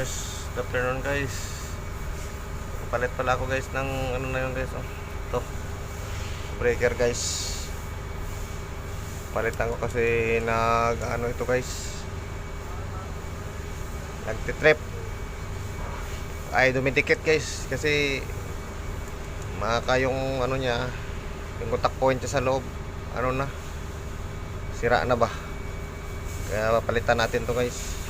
guys, good afternoon guys. Palit pala ako guys ng ano na yun guys, oh. Ito breaker guys. Palitan ko kasi ano ito guys, nagtitrip ay dumidikit guys, kasi maka yung ano niya, yung contact point niya sa loob, ano na, sira na ba, kaya papalitan natin to guys.